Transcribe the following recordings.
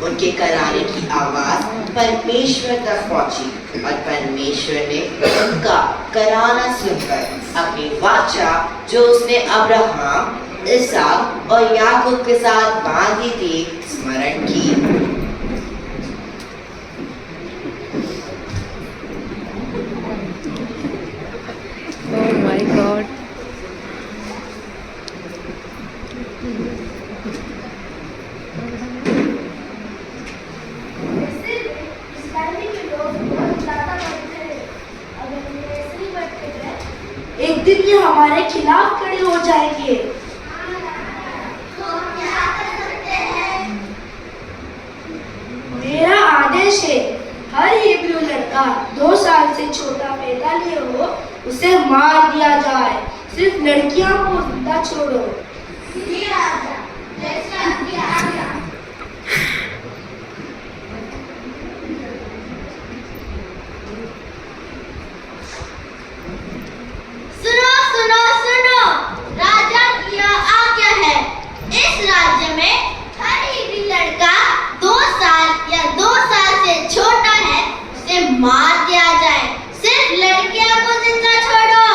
उनके कराने की आवाज परमेश्वर तक पहुंची और परमेश्वर ने उनका कराना सुनकर अपनी वाचा जो उसने अब्राहम, इसहाक और याकूब के साथ बांधी थी स्मरण की। Oh my God. एक दिन ये हमारे खिलाफ खड़े हो जाएंगे। मेरा आदेश है, हर हिब्रू लड़का 2 साल से छोटा पैदा लिए हो उसे मार दिया जाए, सिर्फ लड़कियों को जिंदा छोड़ो। सुनो सुनो सुनो, राजा की आज्ञा है, इस राज्य में हर हिब्रू लड़का 2 साल या 2 साल से छोटा है उसे मार दिया जाए, सिर्फ लड़कियों को जिंदा छोड़ो।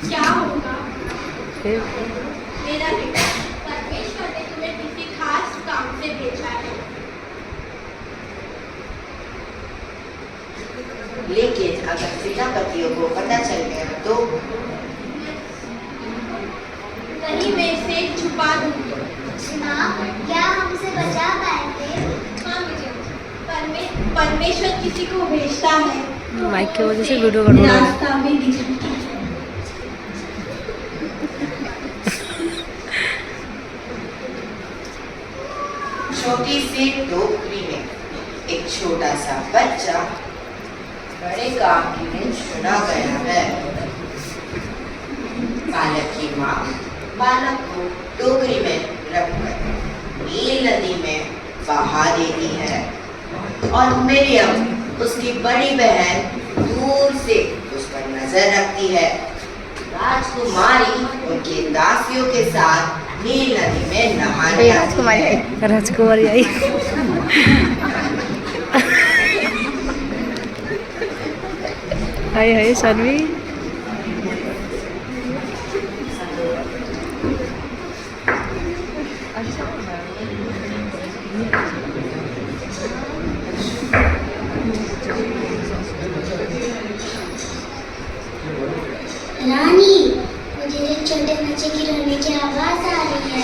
क्या होगा? मेरा बेटा, परमेश्वर ने तुम्हें किसी खास काम से भेजा है। लेकिन अगर सेनापतियों को पता चल गया तो कहीं मैं इसे छुपा दूंगी। क्या हमसे बचा पाएंगे? हाँ मुझे परमेश्वर किसी को भेजता है। माइक की वजह से वीडियो गड़बड़ हो रहा है। रास्ता भी दिखाता है। छोटी सी टोकरी में एक छोटा सा बच्चा बड़े काम के लिए चुना गया है। बालक की माँ बालक को टोकरी में रखकर नील नदी में बहा देती है और मिरियम उसकी बड़ी बहन दूर से उस पर नजर रखती है। राजकुमारी उनके दासियों के साथ नील नदी में नहाने आती है। राजकुमारी आई। हाय हाय सानवी। रानी, मुझे एक छोटे बच्चे की रोने की आवाज आ रही है।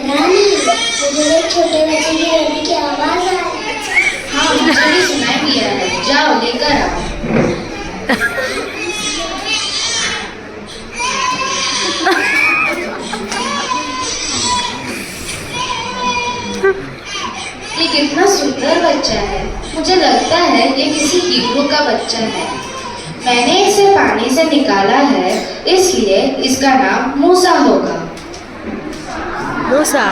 रानी, मुझे एक छोटे बच्चे की रोने की आवाज आ रही है। हाँ, मुझे भी सुनाई दिया है, जाओ लेकर आओ। ये कितना सुंदर बच्चा है, मुझे लगता है ये किसी हिब्रू का बच्चा है। मैंने इसे पानी से निकाला है, इसलिए इसका नाम मूसा होगा। मूसा।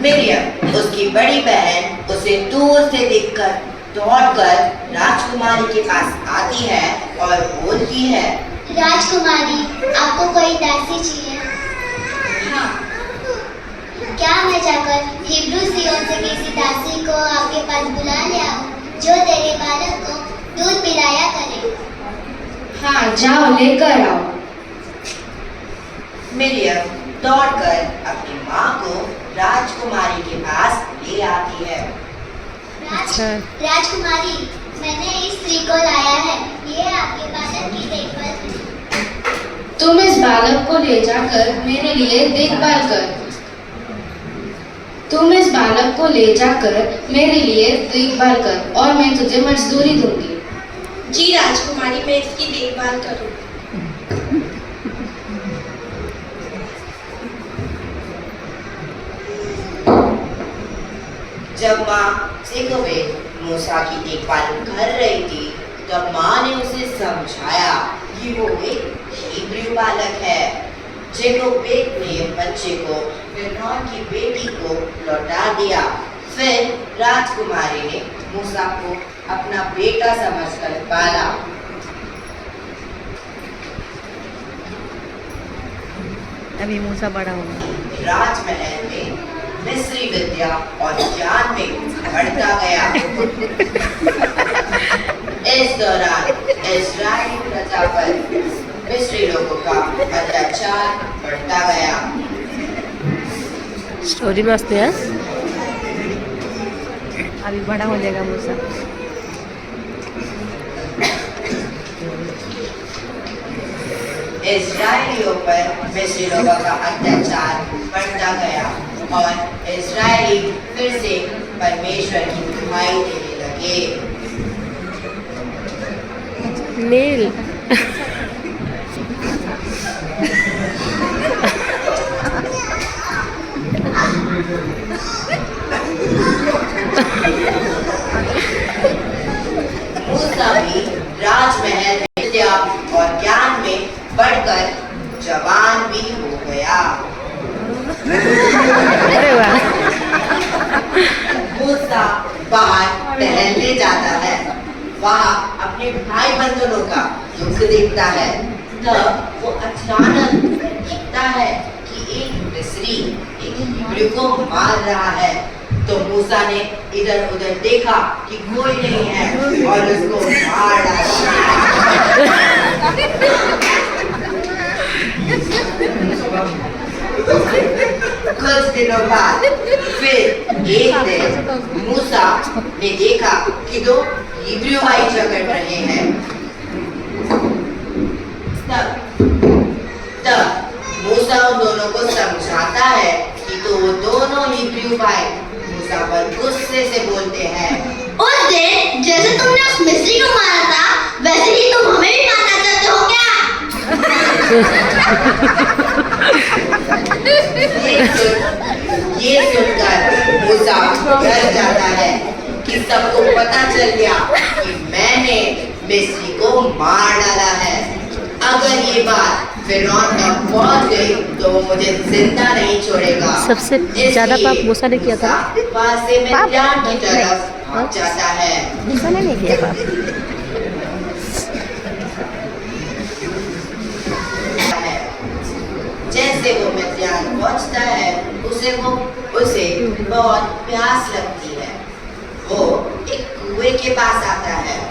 मिरियम उसकी बड़ी बहन उसे दूर से देखकर दौड़कर राजकुमारी के पास आती है और बोलती है, राजकुमारी, आपको कोई दासी चाहिए? हाँ, क्या मैं जाकर हिब्रू सियोन से किसी दासी को आपके पास बुला ले आऊं, जो तेरे बालक को दूध पिलाया करे? हाँ, जाओ लेकर आओ। मिरियम दौड़कर अपनी माँ को राजकुमारी के पास ले आती है। अच्छा। राजकुमारी, मैंने इस स्त्री को लाया है, ये आपके बालक की देखभाल करे। तुम इस बालक को ले जाकर मेरे लिए देखभाल कर। तुम इस बालक को ले जाकर मेरे लिए देखभाल कर और मैं तुझे मजदूरी दूंगी। जी राजकुमारी, मैं इसकी देखभाल करूँ। जब माँ सेकोवे मूसा की देखभाल कर रही थी तब माँ उसे समझाया कि वो एक हिब्रू बालक है। जेकोबेद ने बच्चे को फिरौन की बेटी को लौटा दिया। फिर राजकुमारी ने मूसा को अपना बेटा समझकर पाला। अभी मूसा बड़ा होगा। राजमहल में मिस्री विद्या और ज्ञान में बढ़ता गया। इस दौरान इस्राएली प्रजा पर मिस्री लोगों का अत्याचार बढ़ता गया। स्टोरी मस्त है। अभी बड़ा हो जाएगा मूसा। इस्राएलियों पर मिस्री लोगों का अत्याचार बढ़ता गया और इस्राएली फिर से परमेश्वर की दुहाई देने लगे। नील मूसा भी राजमहल में विद्या और ज्ञान में बढ़कर जवान भी हो गया। अरे वाह। मूसा बाहर टहलने जाता है। वहाँ अपने भाई बंधुओं का दुख देखता है। तब वो अचानक देखता है कि एक मिस्री एक हिब्रू को मार रहा है। तो मूसा ने इधर उधर देखा कि कोई नहीं है और उसको मार डाला। कुछ दिनों बाद फिर एक दिन मूसा ने देखा कि दो हिब्रू भाई झगड़ रहे हैं। तब मूसा उन दोनों को समझाता है कि तो वो दोनों हिब्रू भाई मूसा पर गुस्से से बोलते हैं, उस दिन जैसे तुमने उस मिस्री को मारा था वैसे ही तुम हमें भी मारना चाहते हो क्या? ये सुनकर मूसा डर जाता है कि सबको पता चल गया कि मैंने मिस्री को मार डाला है। अगर ये बात फिरौन तक पहुंच गई तो वो मुझे जिंदा नहीं छोड़ेगा। सबसे ज्यादा पाप मूसा ने किया था। वहाँ से मिद्यान की तरफ भाग जाता है। मूसा ने नहीं किया पाप। जैसे वो मिद्यान पहुंचता है उसे बहुत प्यास लगती है। वो एक कुएं के पास आता है।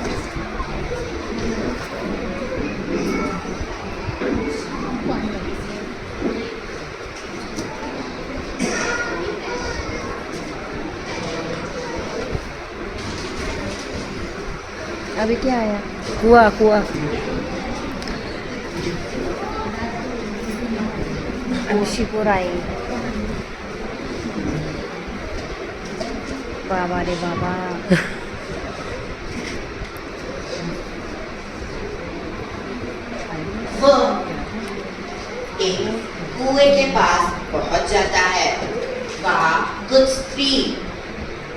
अभी क्या आया? कुआ कुआ। अभी शिपुर आई। बाबा रे बाबा। वो एक कुएं के पास पहुंच जाता है। वहाँ कुछ स्त्री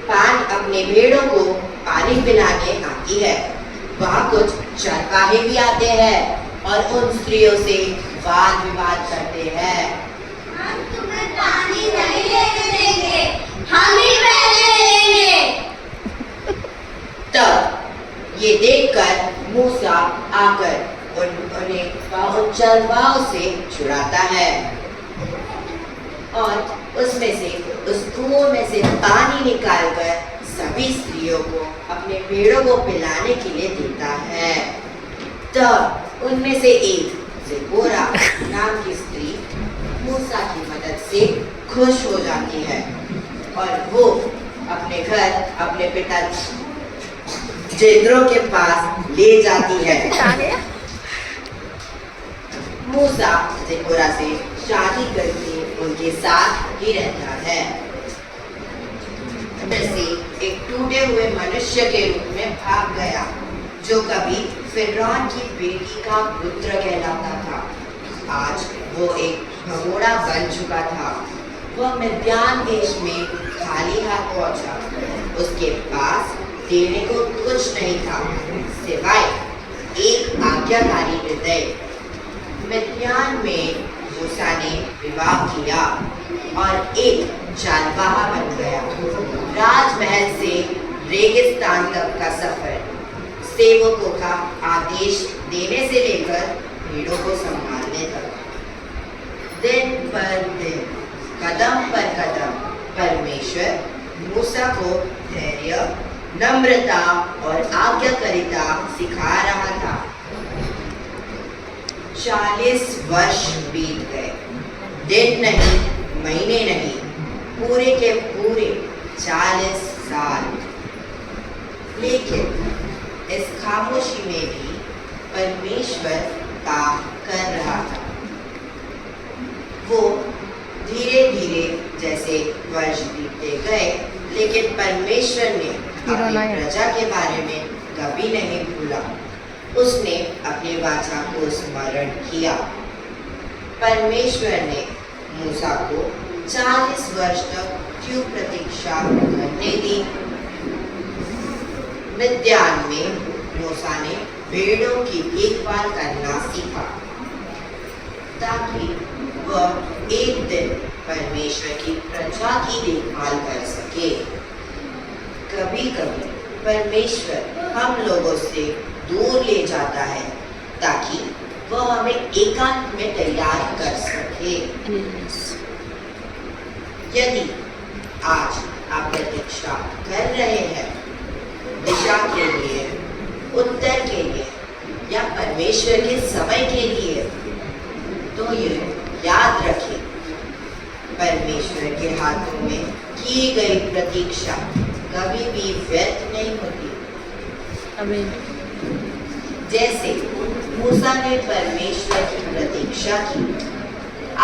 अपने भेड़ों को पानी पिलाने आती है। वहाँ कुछ चरवाहे भी आते हैं और उन स्त्रियों से वाद विवाद करते हैं। हम तुम्हें पानी नहीं लेने देंगे, हम ही पहले लेंगे। तब ये देखकर मूसा आकर उन्हें चरवाहों से छुड़ाता है और उसमें से उस कुओं में से पानी निकालकर सभी स्त्रियों को अपने भेड़ों को पिलाने के लिए देता है। तब उनमें से एक जिपोरा नाम की स्त्री मूसा की मदद से खुश हो जाती है और वो अपने घर अपने पिता जेत्रो के पास ले जाती है। मूसा जिपोरा से शादी करके उनके साथ ही रहता है। से एक टूटे हुए मनुष्य के रूप में भाग गया जो कभी फिरौन की बेटी का पुत्र कहलाता था। आज वो एक भगोड़ा बन चुका था। वह मिद्यान देश में खाली हाथ पहुंचा। उसके पास देने को कुछ नहीं था सिवाय एक आज्ञाकारी हृदय। मिद्यान में मूसा ने विवाह किया और एक चालबाहा बन गया। राजमहल से रेगिस्तान तक का सफर, सेवकों का आदेश देने से लेकर भीड़ों को संभालने तक, दिन पर दिन, कदम पर कदम परमेश्वर मूसा को धैर्य, नम्रता और आज्ञाकारिता सिखा रहा था। 40 वर्ष बीत गए, दिन नहीं, महीने नहीं, पूरे के पूरे 40 साल। लेकिन इस खामोशी में भी परमेश्वर काम कर रहा था। वो धीरे धीरे जैसे वर्ष बीतते गए, लेकिन परमेश्वर ने अपनी प्रजा के बारे में कभी नहीं भूला। उसने अपनी वाचा को स्मरण किया। परमेश्वर ने मूसा को 40 वर्ष तक क्यों प्रतीक्षा करने दी? मिद्यान में मूसा ने भेड़ों की देखभाल करना सीखा, ताकि वह एक दिन परमेश्वर की प्रजा की देखभाल कर सके। कभी कभी परमेश्वर हम लोगों से दूर ले जाता है, ताकि वह हमें एकांत में तैयार कर सके। यदि आज आप प्रतीक्षा कर रहे हैं दिशा के लिए, उत्तर के लिए या परमेश्वर के समय के लिए, तो ये याद रखें, परमेश्वर के हाथों में की गई प्रतीक्षा कभी भी व्यर्थ नहीं होती। आमीन। जैसे मूसा ने परमेश्वर की प्रतीक्षा की,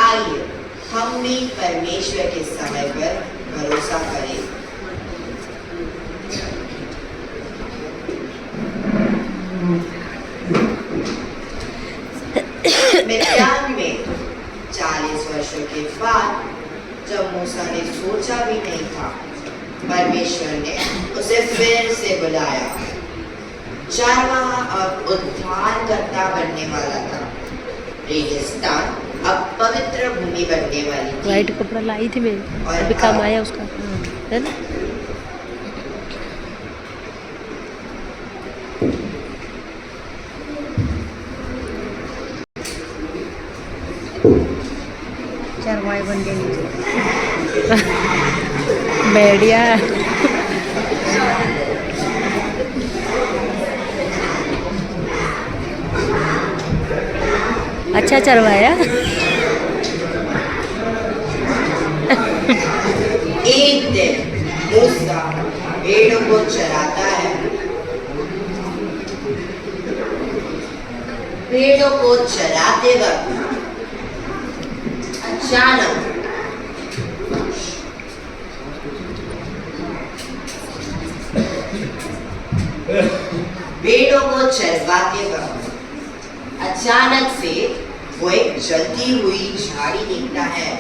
आइए हम भी परमेश्वर के समय पर भरोसा करें। मिद्यान में 40 वर्षों के बाद, जब मूसा ने सोचा भी नहीं था, परमेश्वर ने उसे फिर से बुलाया। चरवाहा अब उद्धारकर्ता बनने वाला था। रेगिस्तान अब पवित्र भूमि बनने वाली थी। व्हाइट कपड़ा लाई थी मैं, और अभी काम आया उसका, है ना? चरवाहे बन गए भेड़िया। अच्छा चरवाया। एक दिन मूसा भेड़ों को चराता है। भेड़ों को चराते वक्त अचानक भेड़ों को चरवाते वक्त अचानक से वो एक जलती हुई झाड़ी दिखता है।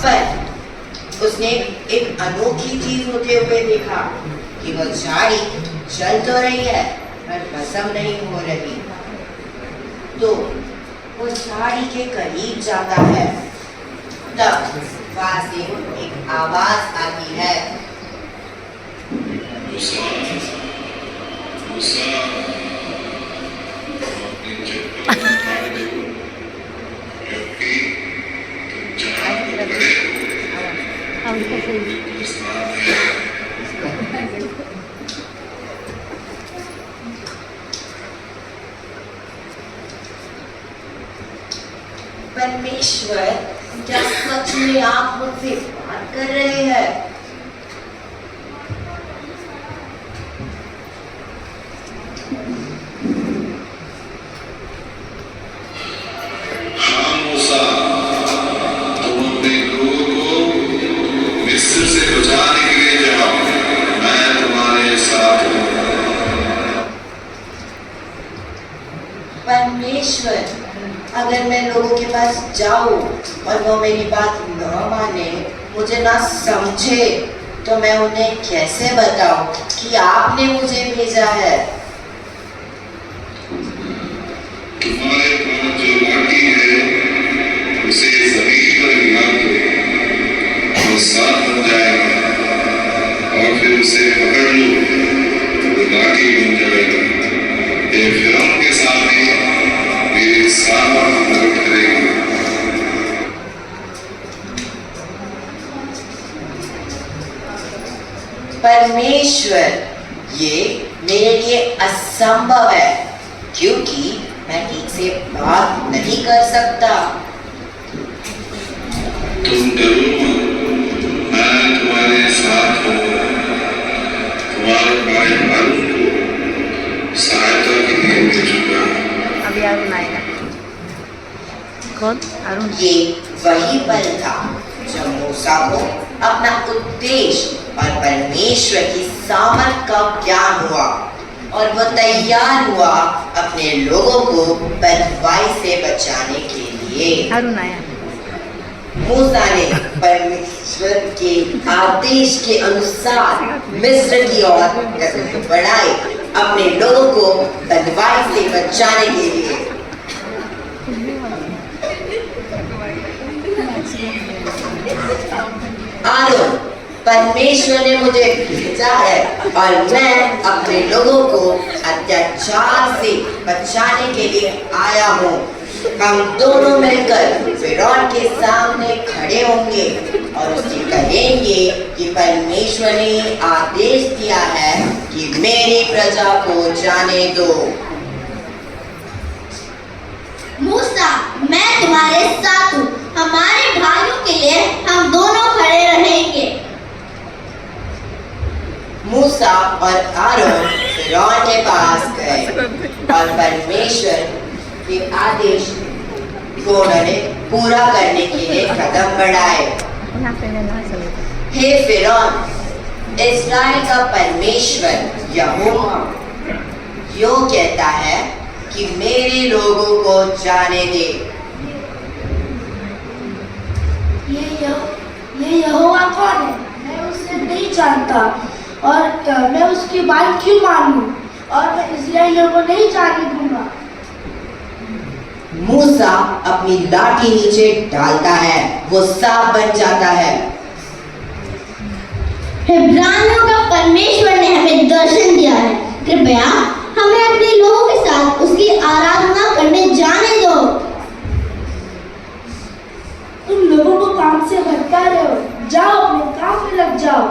पर उसने एक अनोखी चीज होते हुए देखा कि वो झाड़ी जल तो रही है पर भस्म नहीं हो रही। तो वो झाड़ी के करीब जाता है, तब वहां से एक आवाज आती है, परमेश्वर क्या सच में आप मुझसे बात कर रहे हैं? हाँ मूसा, तुम अपने लोगों को मिस्र से बचाने के लिए जाओ, मैं तुम्हारे साथ हूँ। परमेश्वर, अगर मैं लोगों के पास जाऊं और वो मेरी बात न माने, मुझे ना समझे, तो मैं उन्हें कैसे बताऊं कि आपने मुझे भेजा है? तुम्हारे पास जो लाठी है उसे जमीन पर गिरा दो, वो सांप बन जाएगा, और फिर उसे पकड़ लो, वो लाठी बन जाएगा। ये फिरौन के सामने मेरे सामने प्रकट करेगा। परमेश्वर, ये मेरे लिए असंभव है, क्योंकि मैं ठीक से बात नहीं कर सकता। तुम डरो मत, मैं तुम्हारे साथ हूँ। तुम्हारे भाई हारून को सहायता के लिए भेजूंगा। अभी अरुण आएगा। कौन? अरुण। ये वही पल था जब मूसा को अपना उद्देश्य और परमेश्वर की सामर्थ का ज्ञान हुआ और वो तैयार हुआ अपने लोगों को बदवाई से बचाने के लिए। अरुण आया। मूसा ने परमेश्वर के आदेश के अनुसार मिस्र की ओर कदम बढ़ाए अपने लोगों को बदवाई से बचाने के लिए। आरोन, परमेश्वर ने मुझे भेजा है और मैं अपने लोगों को अत्याचार से बचाने के लिए आया हूँ। हम दोनों मिलकर फिरौन के सामने खड़े होंगे और उससे कहेंगे कि परमेश्वर ने आदेश दिया है कि मेरी प्रजा को जाने दो। मूसा, मैं तुम्हारे साथ हूँ। हमारे भाइयों के लिए हम दोनों खड़े रहेंगे। मूसा और आरोन फिरौन के पास गए और परमेश्वर के आदेश को उन्होंने पूरा करने के लिए कदम बढ़ाए। हे फिरौन, इस्राएल का परमेश्वर यहोवा यो कहता है कि मेरे लोगों को जाने दे। ये यहोवा कौन है? मैं उसे नहीं जानता और मैं उसकी बात क्यों मानूं? और मैं इस्राएलियों को नहीं जाने दूंगा। मूसा अपनी लाठी नीचे डालता है, वो सांप बन जाता है। इब्रानियों का परमेश्वर ने हमें दर्शन दिया है। कृपया हमें अपने लोगों के साथ उसकी आराधना करने जाने दो। तुम लोगों को काम से भटका रहे हो। जाओ, अपने काम में लग जाओ।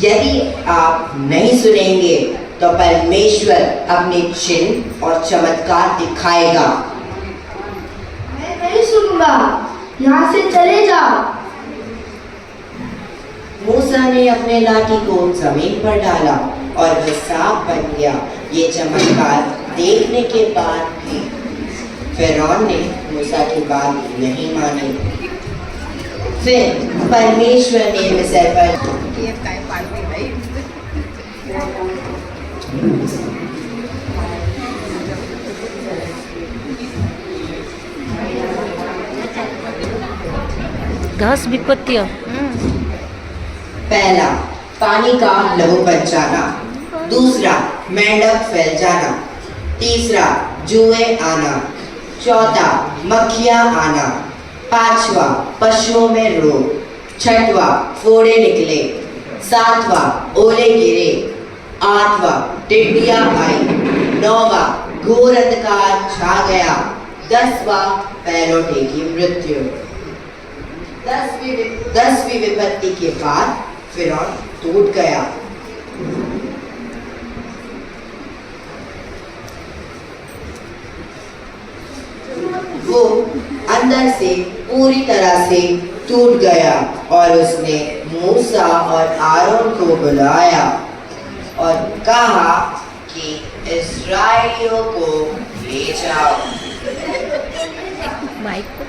यदि आप नहीं सुनेंगे तो परमेश्वर अपने चिन्ह और चमत्कार दिखाएगा। मैं नहीं सुनूंगा। यहाँ से चले जाओ। मूसा ने अपने लाठी को जमीन पर डाला और वह सांप बन गया। ये चमत्कार देखने के बाद भी फिरौन ने मूसा की बात नहीं मानी। फिर परमेश्वर ने मिस्र पर घास विपत्ति। पहला, पानी का लहू बन जाना। दूसरा, मेंढक फैल जाना। तीसरा, जुए आना। चौथा, मक्खियां आना। पांचवा, पशुओं में रोग। छठवां, फोड़े निकले। सातवां, ओले गिरे। आठवां, टिड्डियां आई। नौवां, घोर अंधकार छा गया। 10वां, पैरोठे की मृत्यु। 10वीं विपत्ति के बाद फिरौन टूट गया। वो अंदर से पूरी तरह से टूट गया और उसने मूसा और आरोन को बुलाया और कहा कि इस्राएलियों को ले जाओ। माइक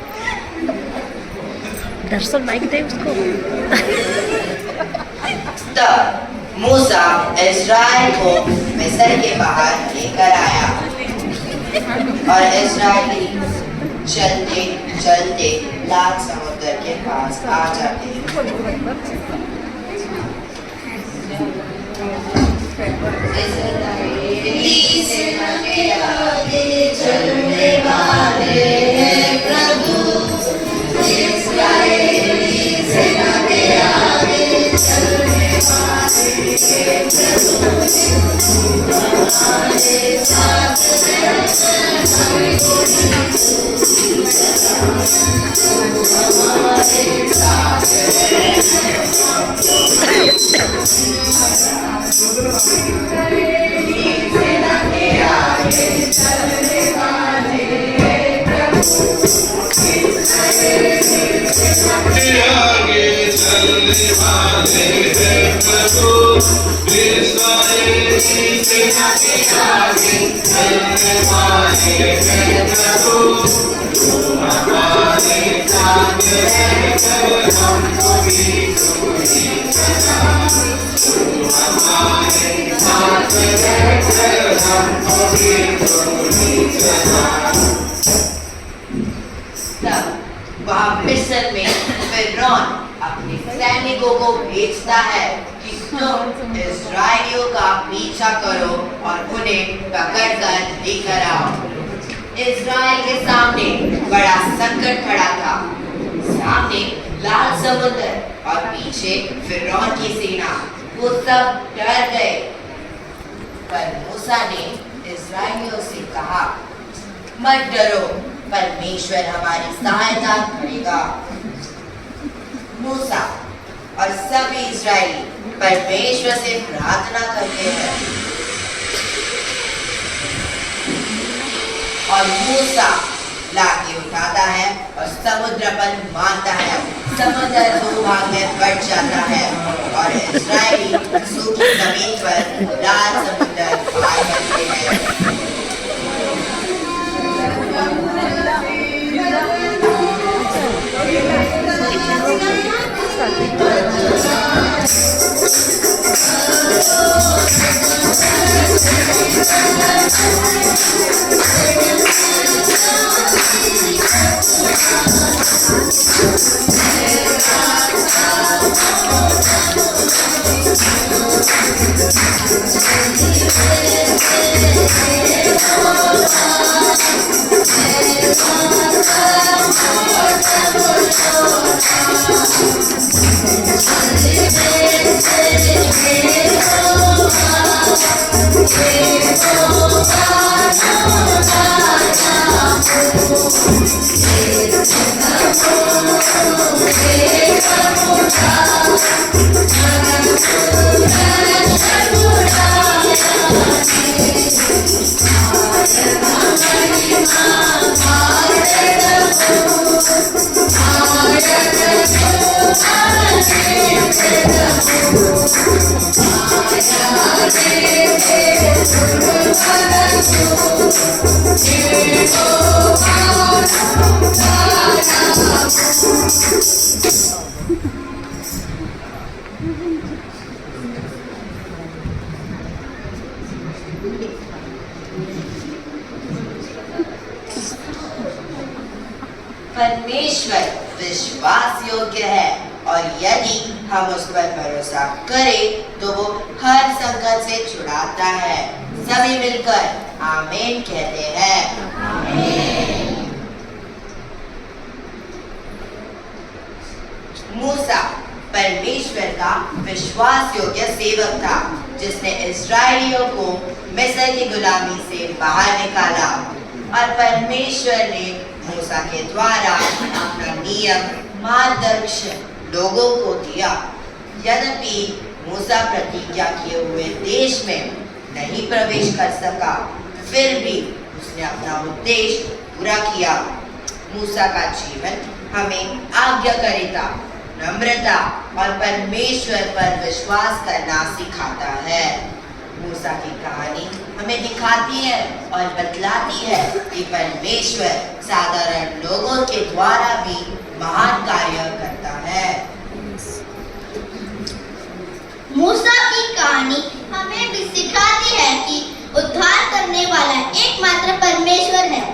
दर्शन माइक दे उसको। तब मूसा इस्राएल को मिस्र के बाहर लेकर आया और इस्राएली चलते चलते लाल समुद्र के पास आ जाते हैं। चलने वाले हैं प्रभु, इस्राएली सेना के आगे चलने वाले हैं प्रभु, हमारे साथ वहाँ मिस्र में फिरौन अपने सैनिकों को भेजता है कि तुम इस्राएलियों का पीछा करो और उन्हें पकड़कर लेकर आओ। इस्राएल के सामने बड़ा संकट खड़ा था। सामने लाल समुद्र और पीछे फिरौन की सेना, वो सब डर गए। पर मूसा ने इस्राएलियों से कहा, मत डरो, परमेश्वर हमारी सहायता करेगा। मूसा और सभी इस्राएली परमेश्वर से प्रार्थना करते हैं और मूसा लाठी उठाता है और समुद्र पर मारता है। समुद्र दो भाग में बट जाता है और इस्राएली सूखी जमीन पर लाल समुद्र पार करते हैं। परमेश्वर विश्वास योग्य है और यदि हम उस पर भरोसा करें तो वो हर संकट से छुड़ाता है। सभी मिलकर आमीन कहते हैं। आमीन। मूसा परमेश्वर का विश्वास योग्य सेवक था, जिसने इस्राएलियों को मिस्र की गुलामी से बाहर निकाला और परमेश्वर ने मूसा के द्वारा अपना नियम मार्गदर्शन लोगों को दिया। यद्यपि मूसा प्रतिज्ञा किए हुए देश में नहीं प्रवेश कर सका, फिर भी उसने अपना उद्देश्य पूरा किया। मूसा का जीवन हमें आज्ञाकारिता, नम्रता और परमेश्वर पर विश्वास करना सिखाता है। मूसा की कहानी हमें दिखाती है और बतलाती है कि परमेश्वर साधारण लोगों के द्वारा भी महान कार्य करता है। मूसा की कहानी हमें भी सिखाती है कि उद्धार करने वाला एकमात्र परमेश्वर है।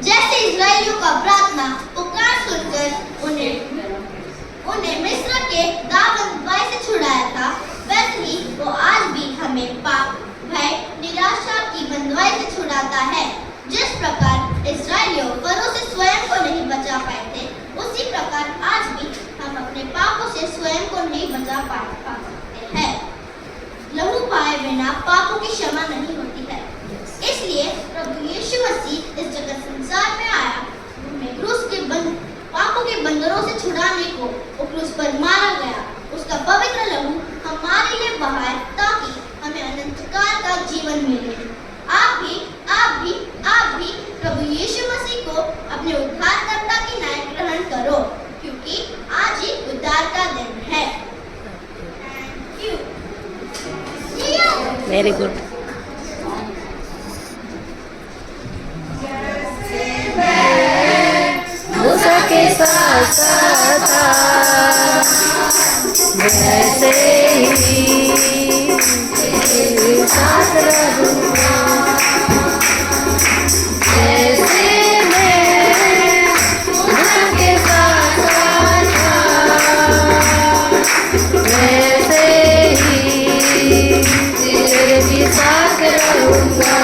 जैसे इस्राएलियों का प्रार्थना पुकार सुनकर उन्हें मिस्र के दाबंदवाई से छुड़ाया था, वैसे ही वो आज भी हमें पाप, भय, निराशा की बंदवाई से छुड़ाता है। जिस प्रकार इस्राएलियों फरो से स्वयं को नहीं बचा पाए थे, उसी प्रकार आज भी हम अपने पापों से स्वयं को नहीं बचा पा सकते हैं। लहू पाए बिना पापों की क्षमा नहीं होती है। इसलिए प्रभु यीशु मसीह इस जगत संसार में आया, हमें क्रूस के पापों के बंधनों से छुड़ाने को वो क्रूस पर मारा गया। उसका पवित्र लहू हमारे लिए बहाए ताकि हमें अनंतकाल का जीवन मिले। आप भी प्रभु यीशु मसीह को अपने उद्धारकर्ता की नाय ग्रहण करो, क्योंकि आज ही उद्धार का दिन है। Thank you. Very good. Musa के साथ था, वैसे ही तेरे साथ रहूंगा। जैसे मैं मूसा के साथ था, वैसे ही तेरे भी साथ रहूंगा।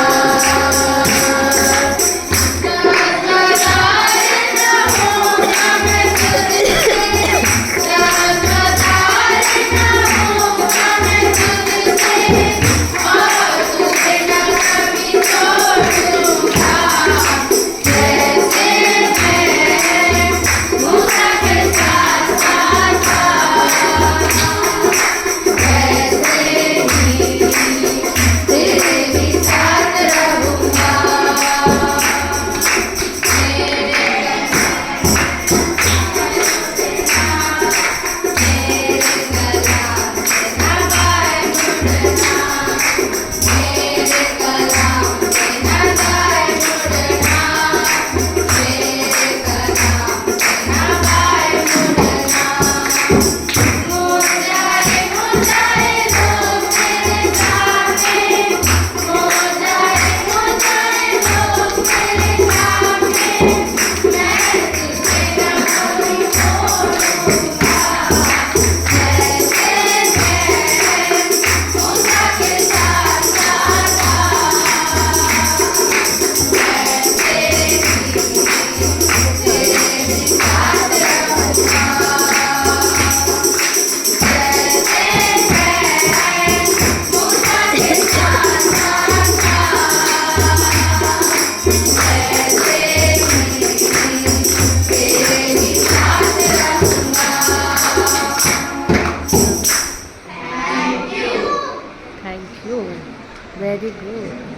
Thank you. Very good.